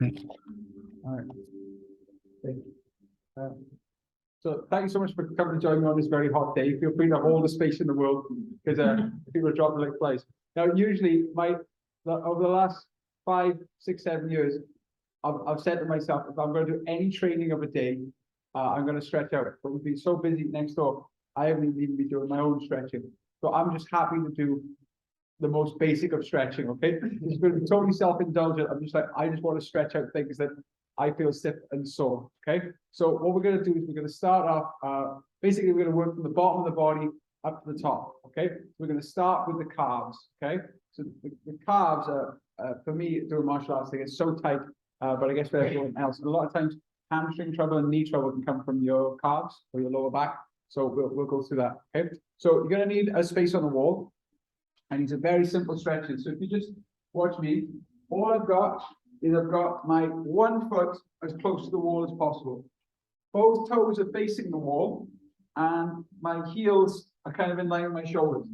All right. Thank you. So thank you so much for coming to join me on this very hot day. Feel free to hold the space in the world because people are dropping like flies. Now, usually over the last 5, 6, 7 years, I've said to myself, if I'm going to do any training of a day, I'm going to stretch out. But we've been so busy next door, I haven't even been doing my own stretching. So I'm just happy to do the most basic of stretching, okay? It's going to be totally self-indulgent. I'm just like, I just want to stretch out things that I feel stiff and sore, okay? So what we're going to do is we're going to start off, basically we're going to work from the bottom of the body up to the top, okay? We're going to start with the calves, okay? So the calves are, for me, doing martial arts, they get so tight, but I guess for everyone else, a lot of times hamstring trouble and knee trouble can come from your calves or your lower back. So we'll go through that, okay? So you're going to need a space on the wall. And it's a very simple stretches. So if you just watch me, all I've got is I've got my one foot as close to the wall as possible. Both toes are facing the wall and my heels are kind of in line with my shoulders.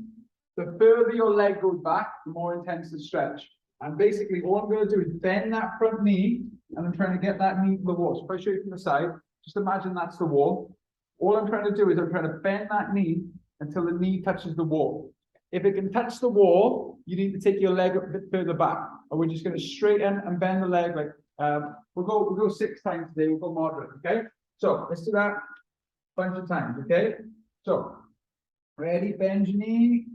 The further your leg goes back, the more intense the stretch. And basically all I'm going to do is bend that front knee and I'm trying to get that knee to the wall. So if I show you from the side, just imagine that's the wall. All I'm trying to do is I'm trying to bend that knee until the knee touches the wall. If it can touch the wall, you need to take your leg a bit further back. And we're just going to straighten and bend the leg like we'll go 6 times today. We'll go moderate, okay? So let's do that a bunch of times, okay? So ready, bend your knee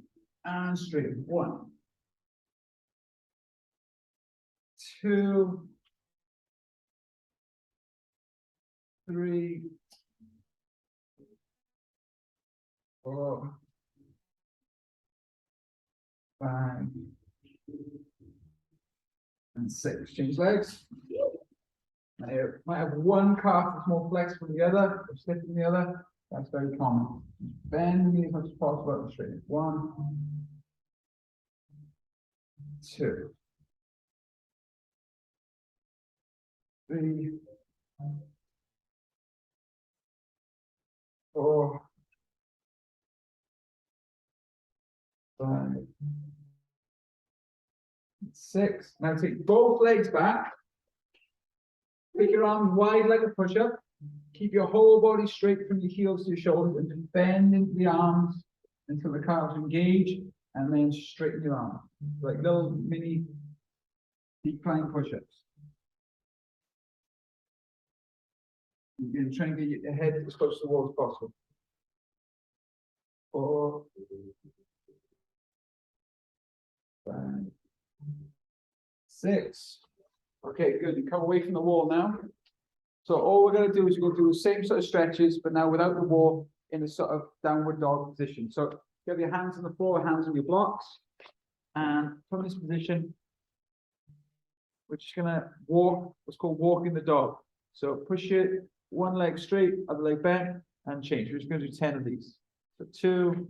and straight. 1, 2, 3, 4, 5, and 6. Change legs. Now, might have one calf that's more flexible than the other, or stiff than the other. That's very common. Bend the knee as much as possible and straight. 1, 2, 3, 4, 5, 6. Now take both legs back. Take your arms wide like a push-up. Keep your whole body straight from your heels to your shoulders and just bend into the arms until the calves engage and then straighten your arms. Like little mini decline push-ups. You're going to try and get your head as close to the wall as possible. 4, 5, 6. Okay, good. You come away from the wall now. So all we're going to do is we're going to do the same sort of stretches, but now without the wall in a sort of downward dog position. So you have your hands on the floor, hands on your blocks, and from this position, we're just going to walk, what's called walking the dog. So push it, one leg straight, other leg bent, and change. We're just going to do 10 of these. So 2,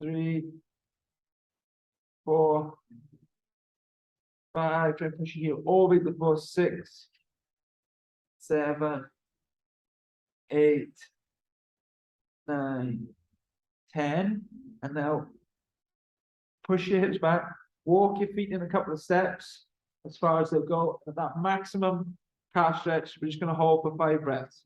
3, 4, 5, try and push your heel all the way to the floor. 6, 7, 8, 9, 10. And now push your hips back, walk your feet in a couple of steps as far as they'll go. At that maximum calf stretch, we're just going to hold for 5 breaths.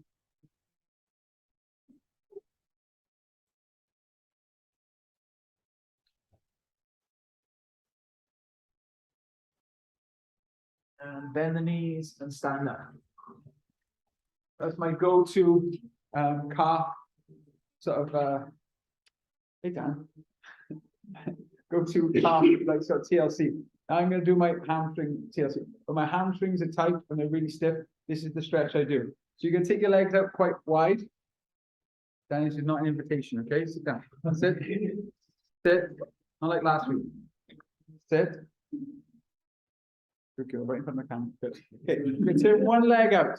And bend the knees and stand up. That's my go-to calf sort of hey Dan. Go-to calf like sort of TLC. Now I'm going to do my hamstring TLC. When my hamstrings are tight and they're really stiff, this is the stretch I do. So you're going to take your legs out quite wide. Dan, this is not an invitation, okay? Sit down. Sit. Sit. Not like last week. Sit. Good girl, right in front of the camera. Good. Okay, you can turn one leg out.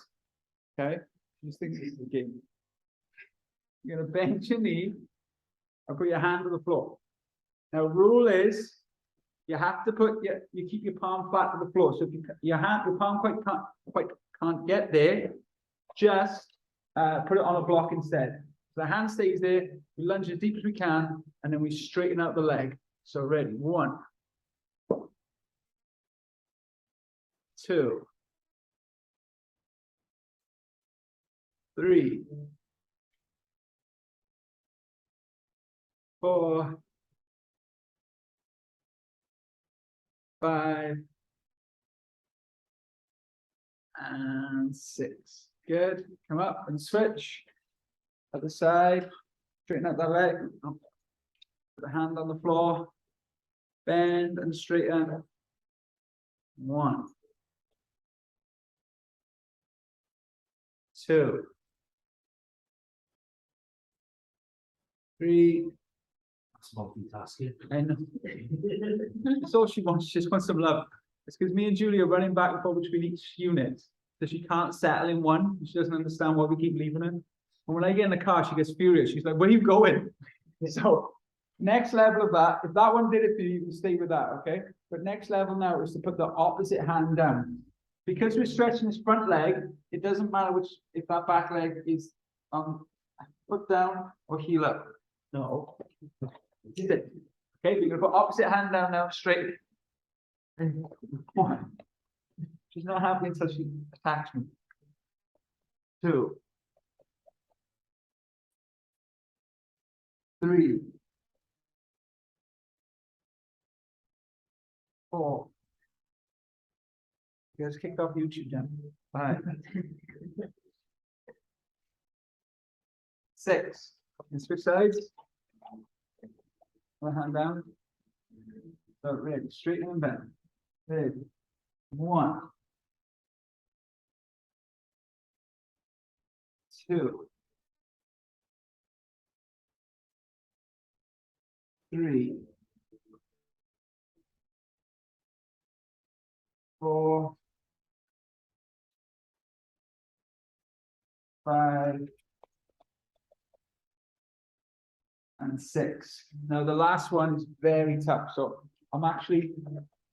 Okay, just think this is the game. You're going to bend your knee and put your hand on the floor. Now, rule is you have to put you keep your palm flat to the floor. So if your palm quite can't get there, just put it on a block instead. So the hand stays there. We lunge as deep as we can, and then we straighten out the leg. So ready, 1, 2, 3, 4, 5, and 6. Good. Come up and switch. Other side. Straighten out that leg. Put the hand on the floor. Bend and straighten. 1, 2, 3. That's multitasking. I know. That's all she wants. She just wants some love. It's because me and Julie are running back and forth between each unit. So she can't settle in one. She doesn't understand why we keep leaving her. And when I get in the car, she gets furious. She's like, where are you going? So next level of that, if that one did it for you, you can stay with that, okay? But next level now is to put the opposite hand down. Because we're stretching this front leg, it doesn't matter which, if that back leg is put down or heel up. No. Is it? Okay, we're gonna put opposite hand down now, straight. 1. She's not happy until she attacks me. 2, 3, 4. You guys kicked off YouTube, Jen. 5, 6. And switch sides. One hand down. So ready, straighten and bend. Ready. 1, 2, 3, 4, 5, and 6. Now the last one is very tough. So I'm actually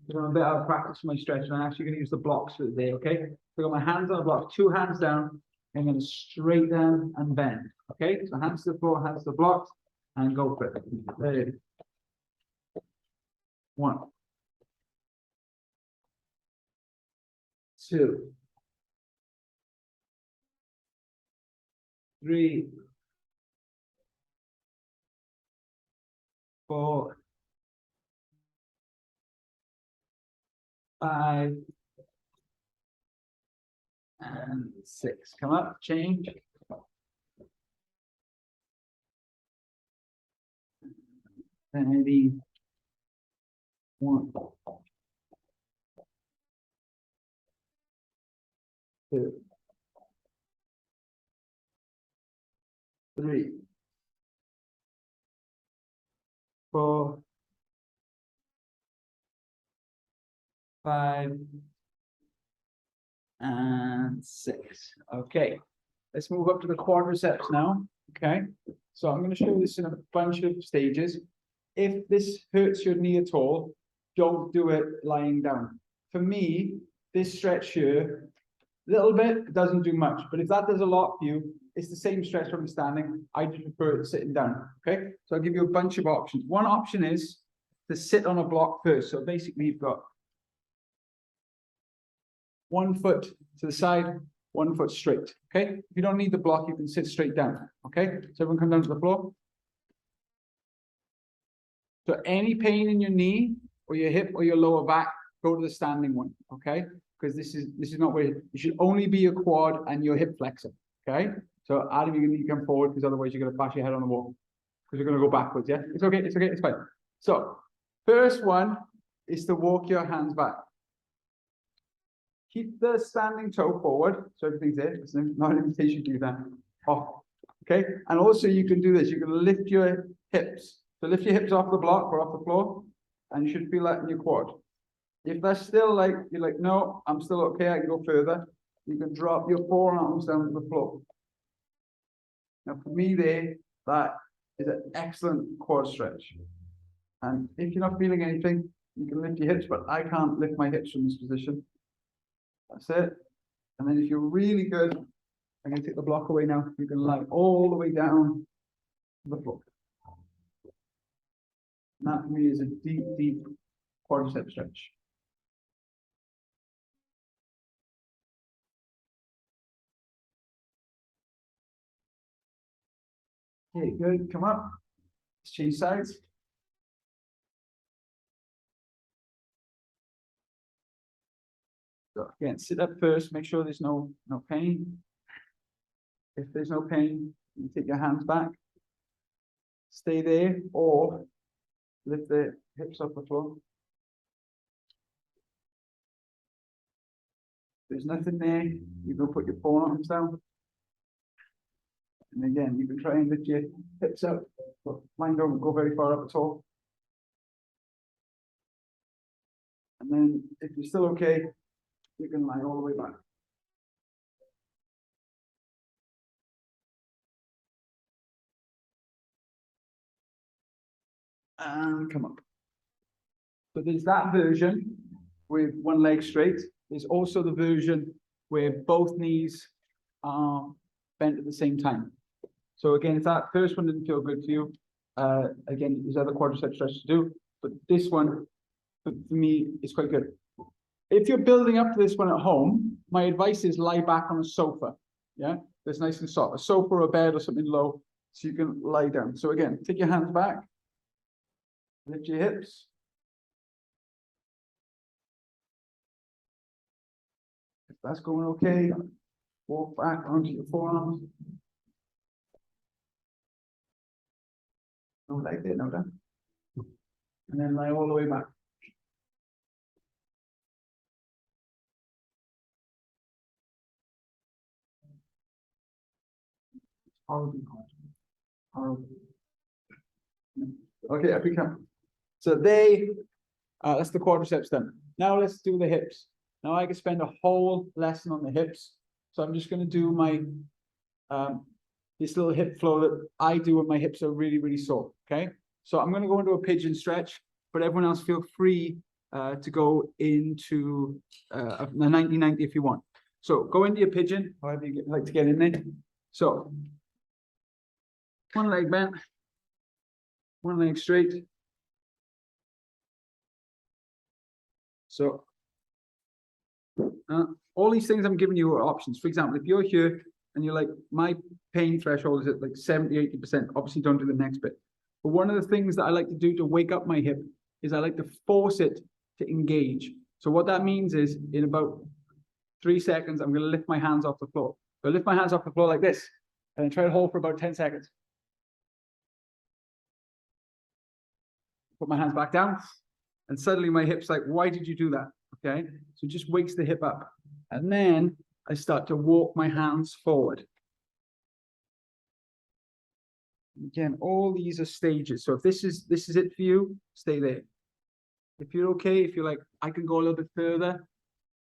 doing a bit of practice for my stretch, and I'm actually going to use the blocks for the day. Okay. So I got my hands on the block, 2 hands down, and then straight down and bend. Okay. So hands to the floor, hands to the blocks, and go for it. Ready. 1, 2, 3, 4, 5, and 6. Come up, change. Ready. 1, 2, 3, 4, 5, and 6. Okay, let's move up to the quadriceps now. Okay, so I'm going to show this in a bunch of stages. If this hurts your knee at all, don't do it lying down. For me, this stretch here, little bit, doesn't do much. But if that does a lot for you, it's the same stretch from standing. I just prefer it sitting down. Okay, so I'll give you a bunch of options. One option is to sit on a block first. So basically, you've got 1 foot to the side, 1 foot straight. Okay, if you don't need the block, you can sit straight down. Okay, so everyone come down to the floor. So any pain in your knee or your hip or your lower back, go to the standing one. Okay, because this is not where you should only be your quad and your hip flexor. Okay, so Adam, you need to come forward because otherwise you're going to bash your head on the wall because you're going to go backwards. Yeah, it's okay, it's okay, it's fine. So first one is to walk your hands back. Keep the standing toe forward, so everything's there. It's not an invitation to do that. Off. Okay, and also you can do this. You can lift your hips. So lift your hips off the block or off the floor, and you should feel that in your quad. If that's still like, you're like, no, I'm still okay, I can go further, you can drop your forearms down to the floor. Now for me there, that is an excellent quad stretch. And if you're not feeling anything, you can lift your hips, but I can't lift my hips from this position. That's it. And then if you're really good, I'm going to take the block away now. You can lie all the way down to the floor. And that for me is a deep, deep quadricep stretch. Okay, good. Come up. Let's change sides. So again, sit up first. Make sure there's no pain. If there's no pain, you take your hands back. Stay there, or lift the hips off the floor. There's nothing there. You can put your forearms down. And again, you can try and lift your hips up, but mine don't go very far up at all. And then if you're still okay, you can lie all the way back. And come up. So there's that version with one leg straight. There's also the version where both knees are bent at the same time. So again, if that first one didn't feel good to you, again, there's other quadricep stretches to do, but this one, for me, is quite good. If you're building up to this one at home, my advice is lie back on a sofa. Yeah, that's nice and soft. A sofa or a bed or something low, so you can lie down. So again, take your hands back, lift your hips. If that's going okay, walk back onto your forearms. No leg there, no down. And then lie all the way back. Horribly hard. Horrible. Okay, up we come. So that's the quadriceps done. Now let's do the hips. Now I could spend a whole lesson on the hips. So I'm just going to do my this little hip flow that I do when my hips are really, really sore. Okay. So I'm going to go into a pigeon stretch, but everyone else feel free to go into a 90-90 if you want. So go into your pigeon, however you like to get in there. So one leg bent, one leg straight. So all these things I'm giving you are options. For example, if you're here and you're like, my pain threshold is at like 70-80%, obviously don't do the next bit. But one of the things that I like to do to wake up my hip is I like to force it to engage. So what that means is in about 3 seconds, I'm going to lift my hands off the floor. So I lift my hands off the floor like this, and then try to hold for about 10 seconds. Put my hands back down, and suddenly my hip's like, why did you do that? Okay, so it just wakes the hip up. And then I start to walk my hands forward. Again, all these are stages. So if this is it for you, stay there. If you're okay, if you're like, I can go a little bit further,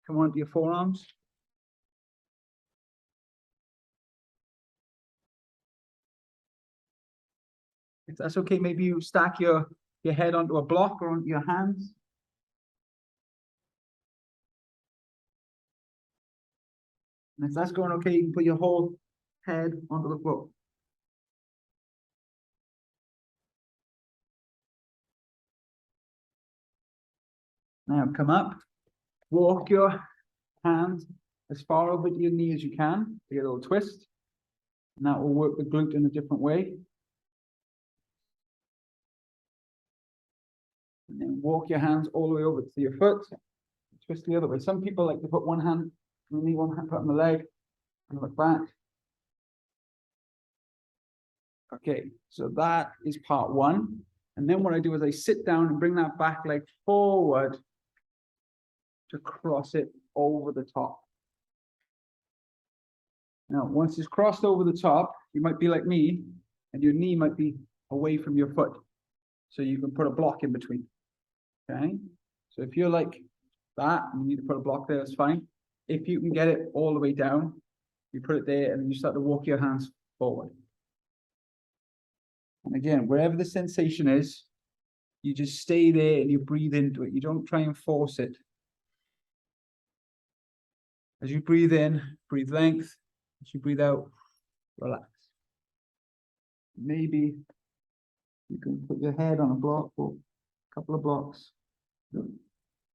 come on to your forearms. If that's okay, maybe you stack your head onto a block or onto your hands. And if that's going okay, you can put your whole head onto the floor. Now come up, walk your hands as far over to your knee as you can to get a little twist. And that will work the glute in a different way. And then walk your hands all the way over to your foot. Twist the other way. Some people like to put one hand on the knee, one hand put on the leg, and look back. Okay, so that is part one. And then what I do is I sit down and bring that back leg forward to cross it over the top. Now, once it's crossed over the top, you might be like me, and your knee might be away from your foot. So you can put a block in between. Okay, so if you're like that, and you need to put a block there, that's fine. If you can get it all the way down, you put it there, and then you start to walk your hands forward. And again, wherever the sensation is, you just stay there and you breathe into it. You don't try and force it. As you breathe in, breathe length. As you breathe out, relax. Maybe you can put your head on a block or a couple of blocks.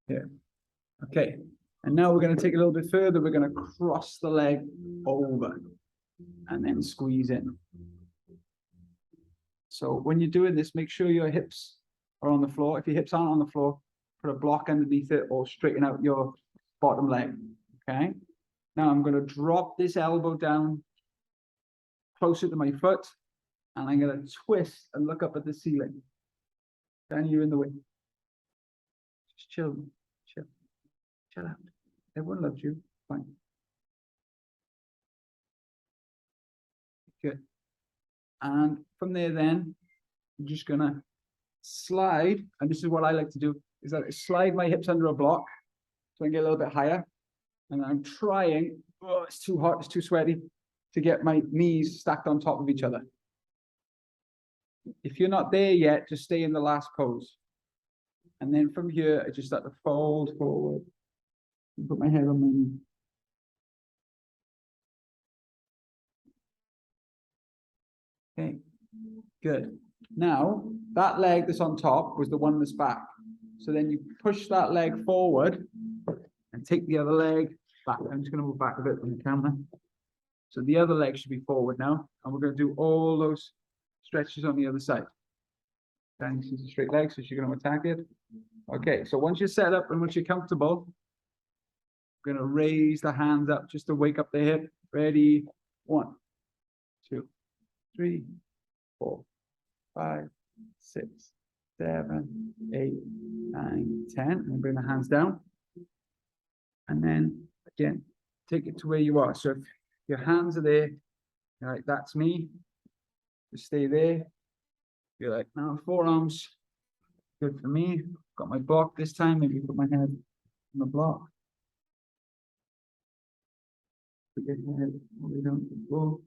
Here. Okay. And now we're going to take it a little bit further. We're going to cross the leg over and then squeeze in. So when you're doing this, make sure your hips are on the floor. If your hips aren't on the floor, put a block underneath it or straighten out your bottom leg. Okay. Now I'm going to drop this elbow down closer to my foot, and I'm going to twist and look up at the ceiling. Then you're in the way. Just chill, chill out. Everyone loves you. Fine. Good. And from there, then I'm just gonna slide, and this is what I like to do: is that I slide my hips under a block so I can get a little bit higher, and I'm trying. Oh, it's too hot, it's too sweaty, to get my knees stacked on top of each other. If you're not there yet, just stay in the last pose. And then from here, I just start to fold forward. Put my head on my knee. Okay, good. Now, that leg that's on top was the one that's back. So then you push that leg forward and take the other leg back. I'm just going to move back a bit from the camera. So the other leg should be forward now. And we're going to do all those stretches on the other side. Then this is a straight leg, so you're going to attack it. Okay, so once you're set up and once you're comfortable, we're going to raise the hands up just to wake up the hip. Ready? 1, 2, 3, 4, 5, 6, 7, 8, 9, 10. And bring the hands down. And then again, take it to where you are. So if your hands are there, you're like, that's me. Just stay there. You're like, now forearms, good for me. Got my block this time. Maybe put my head on the block. Put your head all the way down to the floor.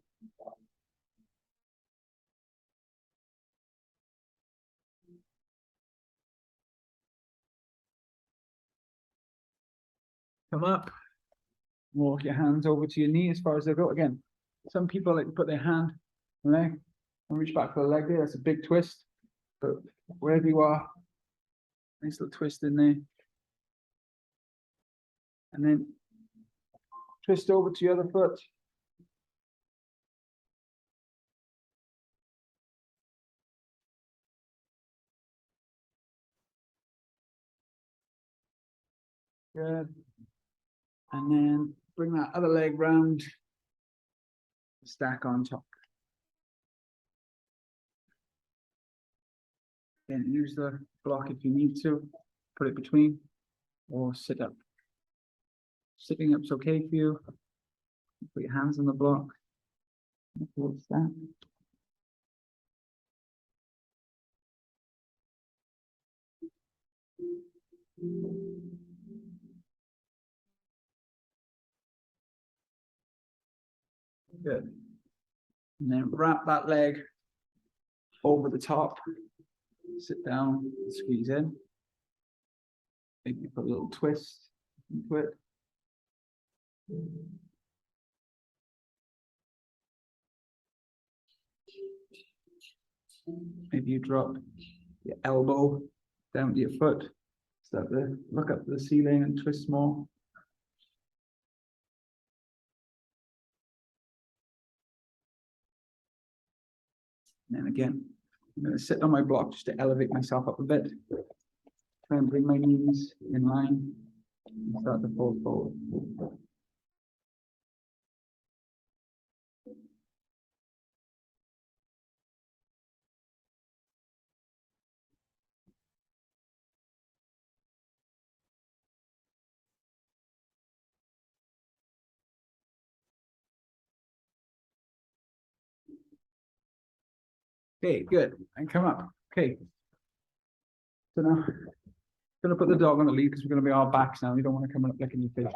Come up. Walk your hands over to your knee as far as they go. Again, some people like to put their hand on the leg and reach back for the leg there. That's a big twist. But wherever you are, nice little twist in there. And then twist over to your other foot. Good. And then bring that other leg round. Stack on top. Then use the block if you need to. Put it between or sit up. Sitting up's okay for you. Put your hands on the block. Towards that. Good. And then wrap that leg over the top. Sit down, squeeze in. Maybe put a little twist into it. Maybe you drop your elbow down to your foot. Start to look up to the ceiling and twist more. And then again, I'm going to sit on my block just to elevate myself up a bit. Try and bring my knees in line and start to fold forward. Okay, good. And come up. Okay. So now, I'm going to put the dog on the lead because we're going to be our backs now. You don't want to come up licking your face.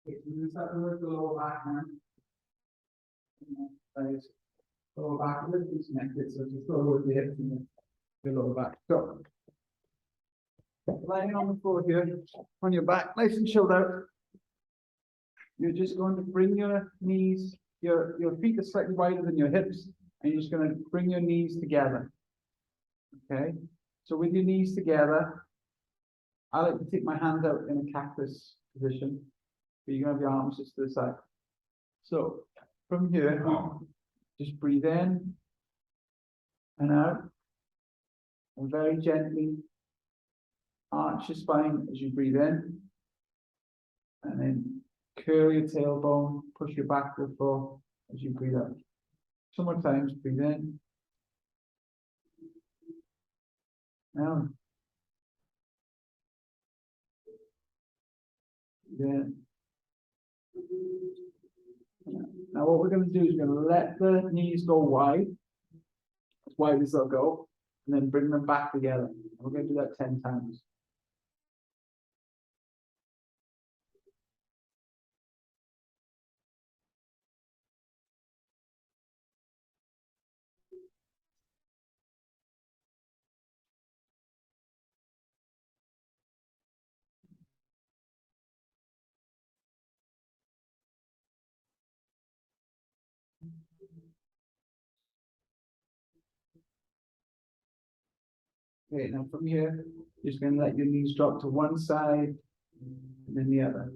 Okay, so we're going to start to work the lower back now. Lower back a little bit connected, so just lower the hips and the lower back. So, lying on the floor here, on your back, nice and chilled out. You're just going to bring your knees your feet are slightly wider than your hips, and you're just gonna bring your knees together. Okay, so with your knees together, I like to take my hands out in a cactus position. But you have your arms just to the side. So from here, just breathe in and out, and very gently arch your spine as you breathe in, and then curl your tailbone, push your back to the floor as you breathe out. Some more times, breathe in. Now, breathe in. Now what we're going to do is we're going to let the knees go wide, as wide as they'll go, and then bring them back together. We're going to do that 10 times. Okay, now from here, you're just going to let your knees drop to one side and then the other.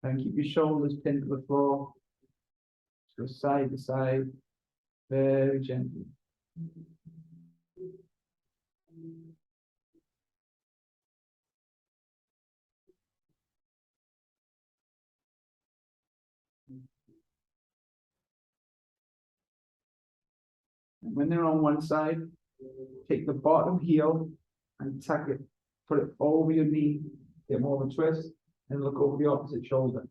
And keep your shoulders pinned to the floor. Go side to side, very gently. And when they're on one side, take the bottom heel and tuck it, put it over your knee, get more of a twist, and look over the opposite shoulder.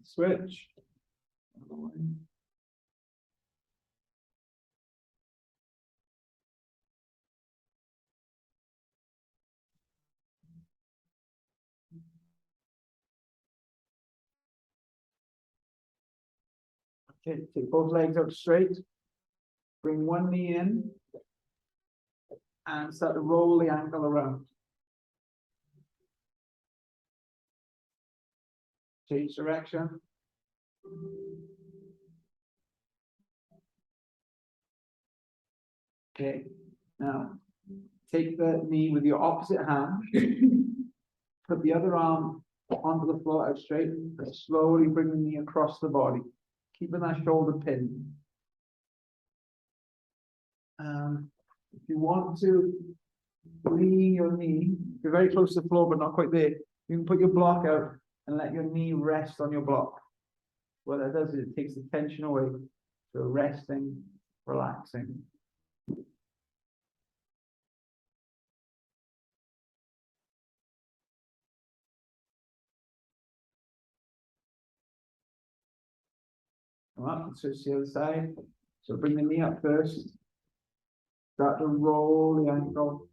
Switch. Okay, take both legs out straight. Bring one knee in and start to roll the ankle around. Change direction. Okay, now take the knee with your opposite hand, put the other arm onto the floor out straight, and slowly bring the knee across the body, keeping that shoulder pinned. If you want to lean your knee, you're very close to the floor, but not quite there. You can put your block out and let your knee rest on your block. What that does is it takes the tension away. So resting, relaxing. Come up and switch to the other side. So bring the knee up first. Start to roll the ankle.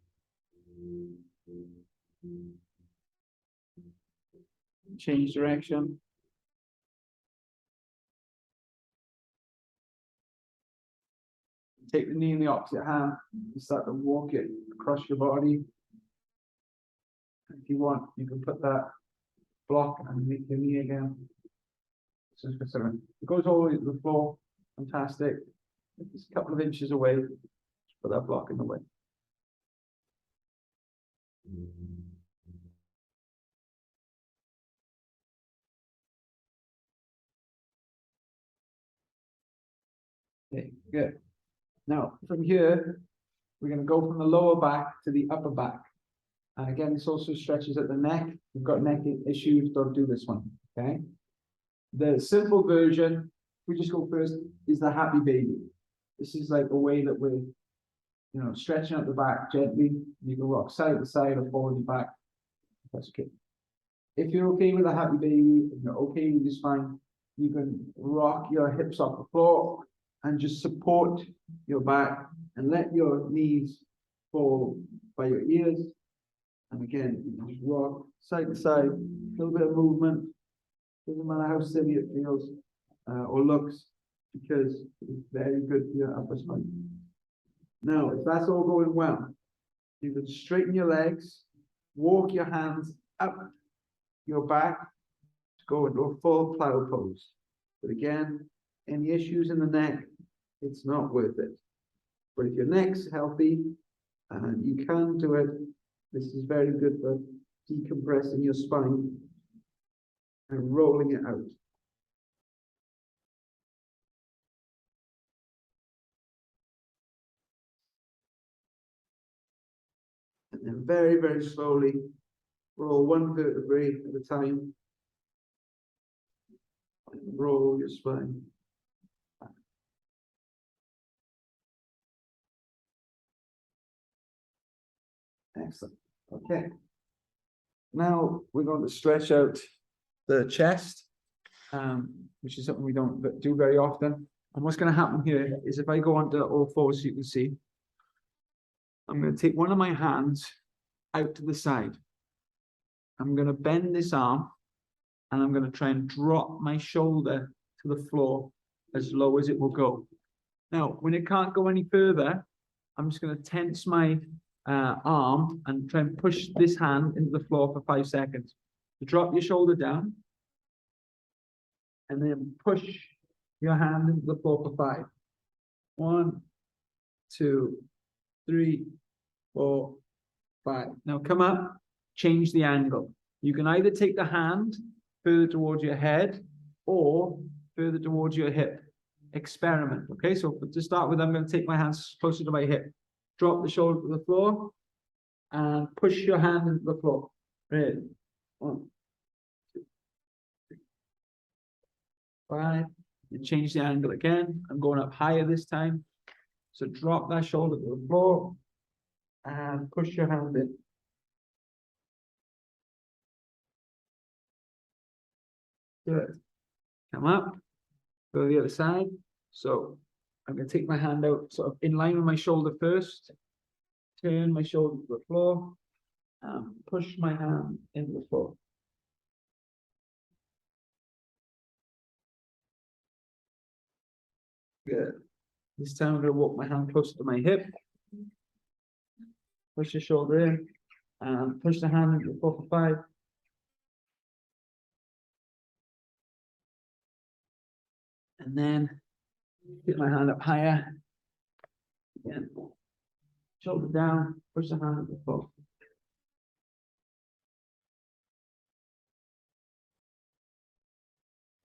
Change direction. Take the knee in the opposite hand and start to walk it across your body. If you want, you can put that block underneath your knee again. So it goes all the way to the floor. Fantastic. It's a couple of inches away. Just put that block in the way. Okay, good. Now, from here, we're going to go from the lower back to the upper back. And again, this also stretches at the neck. If you've got neck issues, don't do this one, okay? The simple version, we just go first, is the happy baby. This is like a way that we're, stretching out the back gently. You can rock side to side or forward and back. That's okay. If you're okay with a happy baby, if you're okay with this spine, you can rock your hips off the floor and just support your back and let your knees fall by your ears. And again, you just rock side to side, a little bit of movement. Doesn't matter how silly it feels or looks, because it's very good for your upper spine. Now, if that's all going well, you can straighten your legs, walk your hands up your back to go into a full plow pose. But again, any issues in the neck, it's not worth it. But if your neck's healthy and you can do it, this is very good for decompressing your spine and rolling it out. And then very, very slowly roll one vertebrae at a time. And roll your spine. Excellent. Okay. Now we're going to stretch out the chest, which is something we don't do very often. And what's going to happen here is if I go onto all fours, you can see, I'm going to take one of my hands out to the side. I'm going to bend this arm and I'm going to try and drop my shoulder to the floor as low as it will go. Now, when it can't go any further, I'm just going to tense my arm and try and push this hand into the floor for 5 seconds. You drop your shoulder down and then push your hand into the floor for 5. 1, 2, 3, 4, 5. Now come up, change the angle. You can either take the hand further towards your head or further towards your hip. Experiment. Okay, so to start with, I'm going to take my hands closer to my hip. Drop the shoulder to the floor and push your hand into the floor. Ready? 1, 2, 3, 5. And change the angle again. I'm going up higher this time. So drop that shoulder to the floor and push your hand in. Good. Come up. Go to the other side. So I'm going to take my hand out sort of in line with my shoulder first. Turn my shoulder to the floor and push my hand into the floor. Good. This time I'm going to walk my hand closer to my hip. Push the shoulder in and push the hand into the floor for 5. And then get my hand up higher. Again. Shoulder down, push the hand into the floor.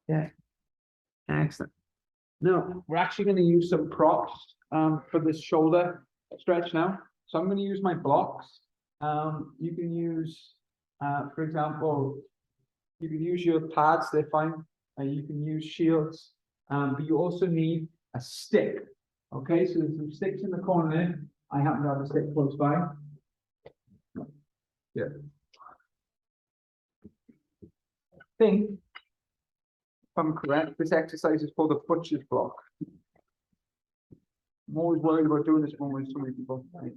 Yeah. Excellent. Now, we're actually going to use some props for this shoulder stretch now. So I'm going to use my blocks. You can use, for example, you can use your pads, they're fine. You can use shields, but you also need a stick. Okay, so there's some sticks in the corner there. I happen to have a stick close by. Yeah. I think, if I'm correct, this exercise is called a butcher's block. I'm always worried about doing this one with so many people. Right?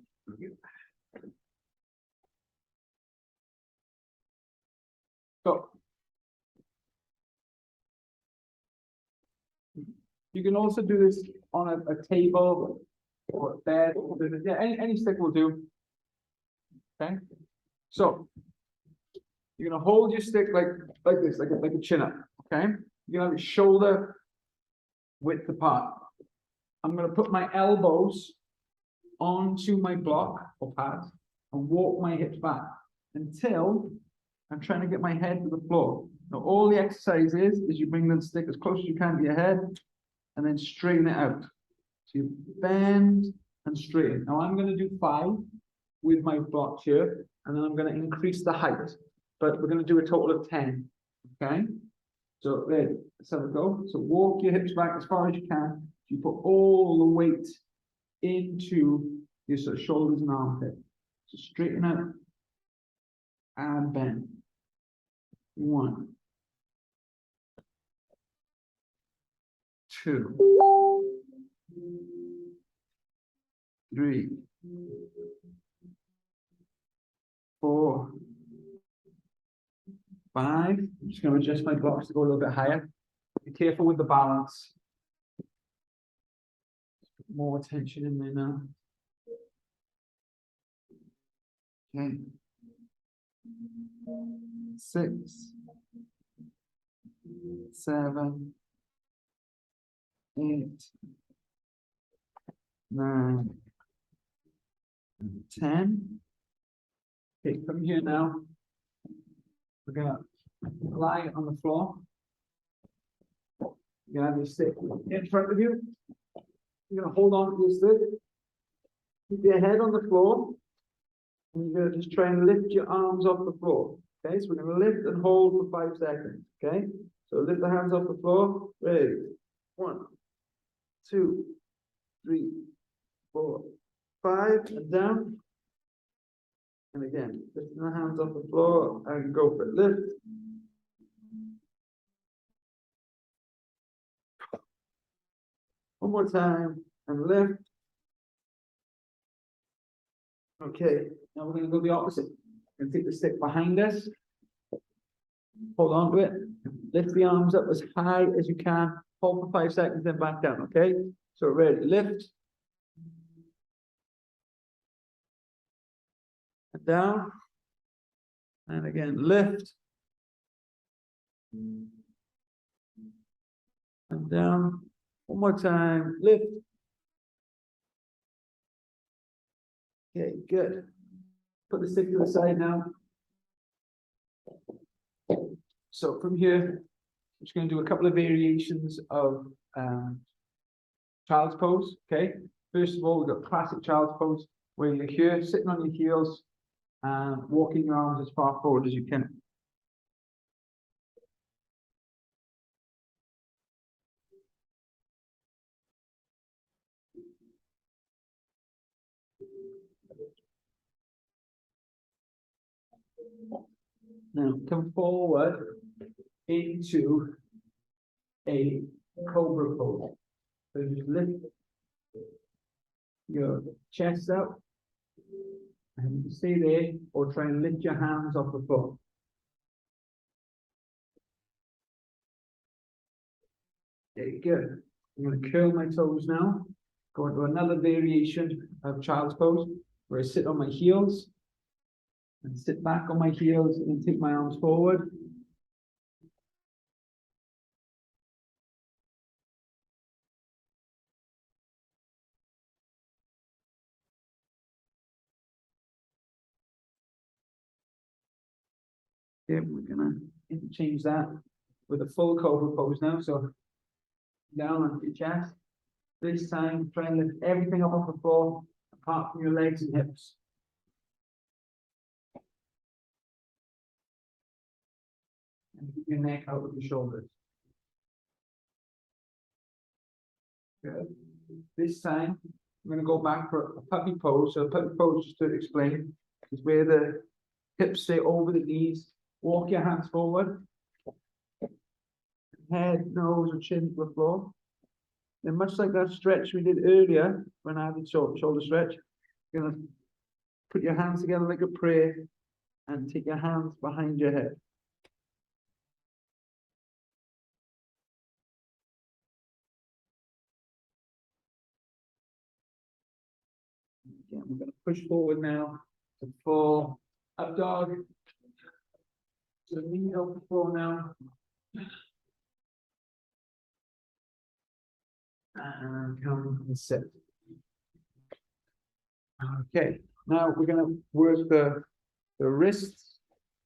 So you can also do this on a table or a bed. Yeah, any stick will do. Okay. So you're gonna hold your stick like this, like a chin up. Okay. You're gonna have your shoulder width apart. I'm gonna put my elbows onto my block or pad and walk my hips back until I'm trying to get my head to the floor. Now, all the exercise is you bring the stick as close as you can to your head and then straighten it out. So you bend and straighten. Now, I'm going to do 5 with my block here, and then I'm going to increase the height, but we're going to do a total of 10. Okay? So there, let's have a go. So walk your hips back as far as you can. You put all the weight into your sort of shoulders and armpit. So straighten out and bend. 1, 2, 3, 4, 5. I'm just going to adjust my blocks to go a little bit higher. Be careful with the balance. more tension in there now. Okay. 6, 7, 8, 9, 10. Okay, from here now, we're gonna lie on the floor. You're gonna have your stick in front of you. You're gonna hold on to your stick. Keep your head on the floor. And you're gonna just try and lift your arms off the floor. Okay, so we're gonna lift and hold for 5 seconds. Okay, so lift the hands off the floor. Ready? 1, 2, 3, 4, 5, and down. And again, lifting the hands off the floor and go for it. Lift. One more time and lift. Okay, now we're going to go the opposite. We're going to take the stick behind us. Hold on to it. Lift the arms up as high as you can. Hold for 5 seconds, then back down. Okay, so ready. Lift. And down. And again, lift. And down. One more time. Lift. Okay, good. Put the stick to the side now. So from here, I'm just going to do a couple of variations of child's pose. Okay. First of all, we've got classic child's pose, where you're here, sitting on your heels, and walking your arms as far forward as you can. Now come forward into a cobra pose. So just lift your chest up and you can stay there, or try and lift your hands off the floor. Okay, good. I'm going to curl my toes now. Go into another variation of child's pose, where I sit on my heels and sit back on my heels and take my arms forward. Okay, we're gonna interchange that with a full cobra pose now. So down on your chest. This time, try and lift everything up off the floor, apart from your legs and hips. And keep your neck out with your shoulders. Good. This time, I'm going to go back for a puppy pose. So a puppy pose, just to explain, is where the hips stay over the knees. Walk your hands forward. Head, nose, or chin to the floor. And much like that stretch we did earlier, when I did shoulder stretch, you're going to put your hands together like a prayer and take your hands behind your head. Again, we're going to push forward now to full up dog. So knee over the floor now. And come and sit. Okay, now we're going to work the wrists,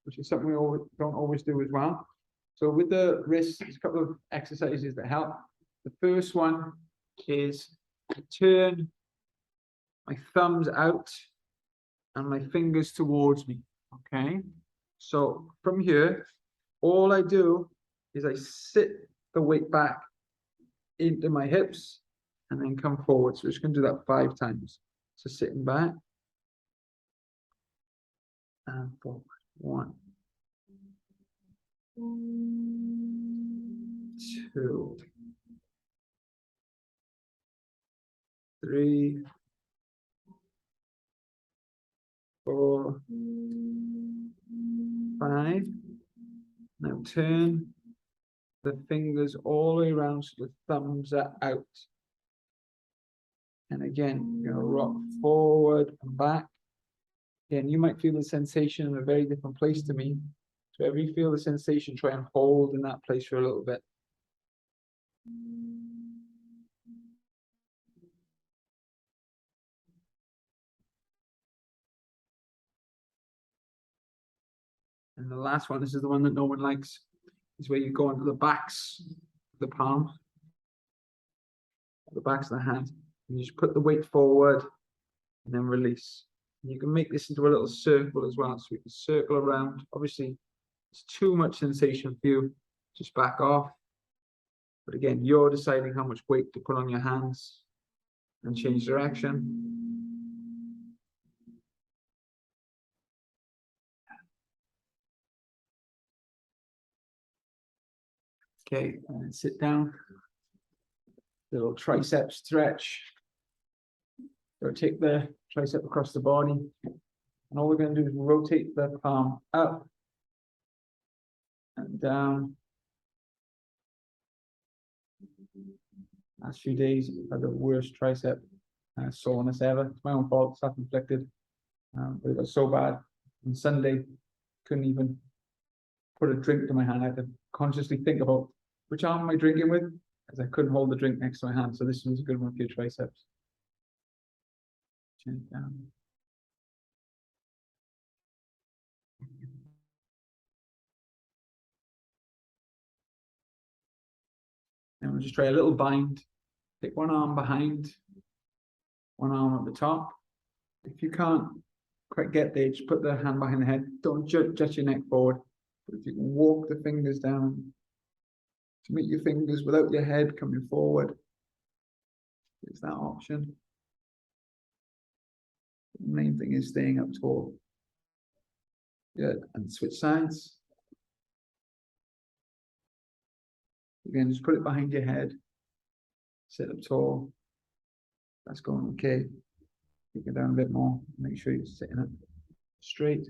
which is something we don't always do as well. So with the wrists, there's a couple of exercises that help. The first one is to turn my thumbs out and my fingers towards me. Okay, so from here, all I do is I sit the weight back into my hips and then come forward. So we're just going to do that 5 times. So sitting back and forward. 1, 2, 3, 4, 5. Now turn the fingers all the way around so the thumbs are out. And again, you're gonna rock forward and back. Again, you might feel the sensation in a very different place to me. So wherever you feel the sensation, try and hold in that place for a little bit. And the last one, this is the one that no one likes, is where you go onto the backs of the palm, the backs of the hand, and you just put the weight forward and then release. And you can make this into a little circle as well, so you can circle around. Obviously, it's too much sensation for you, just back off. But again, you're deciding how much weight to put on your hands and change direction. Okay, and then sit down. Little tricep stretch. Rotate the tricep across the body. And all we're going to do is rotate the palm up and down. Last few days, I've had the worst tricep soreness ever. It's my own fault, self-inflicted. But it was so bad. On Sunday, couldn't even put a drink to my hand. I had to consciously think about which arm am I drinking with, as I couldn't hold the drink next to my hand. So this one's a good one for your triceps. Chin down. And we'll just try a little bind. Take one arm behind, one arm at the top. If you can't quite get there, just put the hand behind the head. Don't jut your neck forward. But if you can walk the fingers down, to meet your fingers without your head coming forward, there's that option. The main thing is staying up tall. Good, and switch sides. Again, just put it behind your head. Sit up tall. That's going okay. Take it down a bit more. Make sure you're sitting up straight.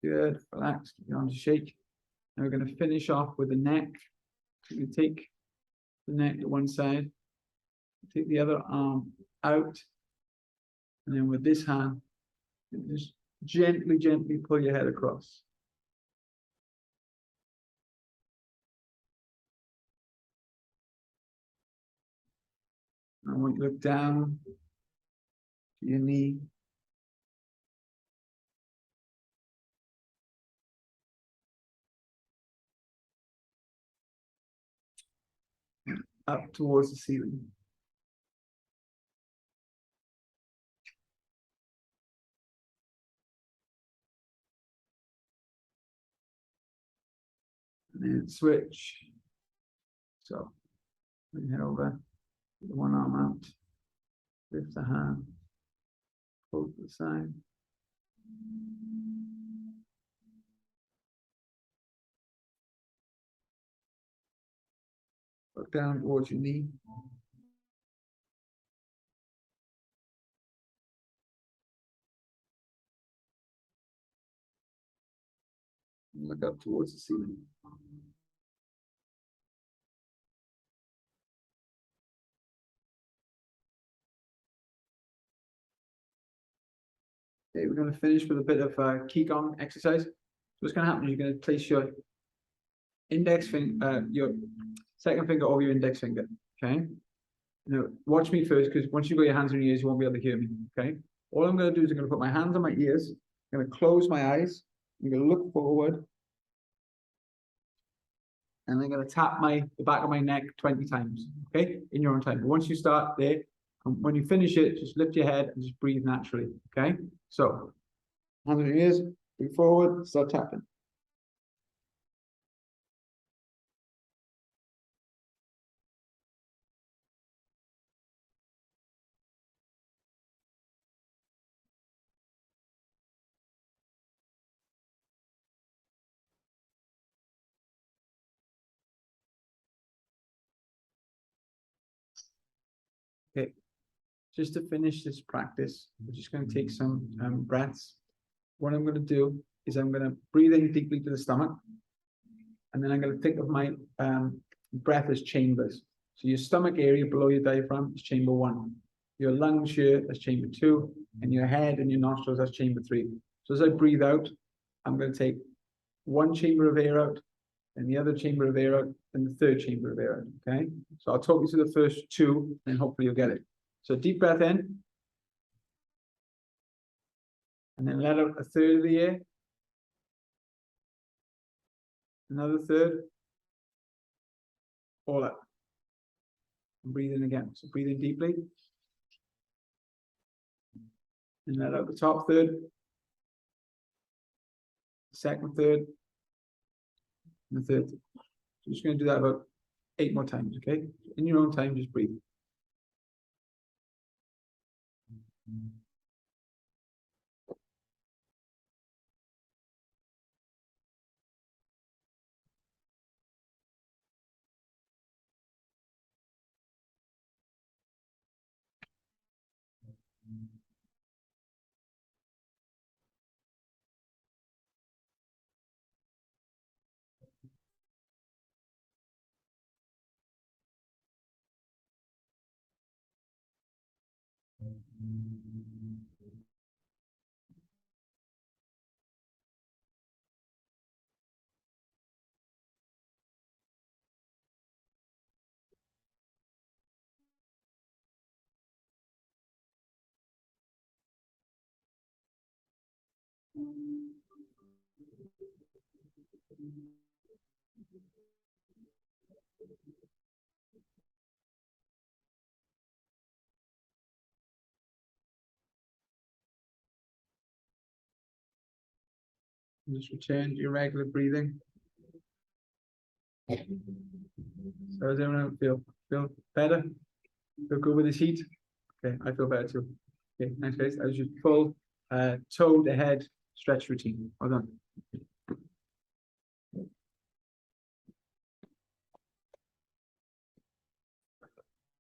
Good, relax, keep your arms to shake. Now we're going to finish off with the neck. So you take the neck to one side, take the other arm out, and then with this hand, just gently pull your head across. And I want you to look down to your knee. Up towards the ceiling. And then switch. So, head over, put one arm out, lift the hand, pull to the side. Look down towards your knee. And look up towards the ceiling. Okay, we're going to finish with a bit of Qigong exercise. So what's going to happen is you're going to place your index finger, your second finger over your index finger. Okay. Now, watch me first, because once you've got your hands on your ears, you won't be able to hear me. Okay. All I'm going to do is I'm going to put my hands on my ears. I'm going to close my eyes. I'm going to look forward. And I'm going to tap the back of my neck 20 times. Okay. In your own time. But once you start there, when you finish it, just lift your head and just breathe naturally. Okay. So, hands on your ears, breathe forward, start tapping. Okay, just to finish this practice, we're just going to take some breaths. What I'm going to do is I'm going to breathe in deeply to the stomach, and then I'm going to think of my breath as chambers. So your stomach area below your diaphragm is chamber 1. Your lungs here, that's chamber 2. And your head and your nostrils, that's chamber 3. So as I breathe out, I'm going to take one chamber of air out, and the other chamber of air out, and the third chamber of air out, okay? So I'll talk you through the first 2, and hopefully you'll get it. So deep breath in. And then let out a third of the air. Another third. All up. And breathe in again. So breathe in deeply. And let out the top third. Second third. And the third. So I'm just going to do that about 8 more times, okay? In your own time, just breathe. Just return to your regular breathing. So how does everyone feel? Feel better? Feel good with this heat? Okay, I feel better too. Okay, thanks guys. That was your full toe to head stretch routine. Well done.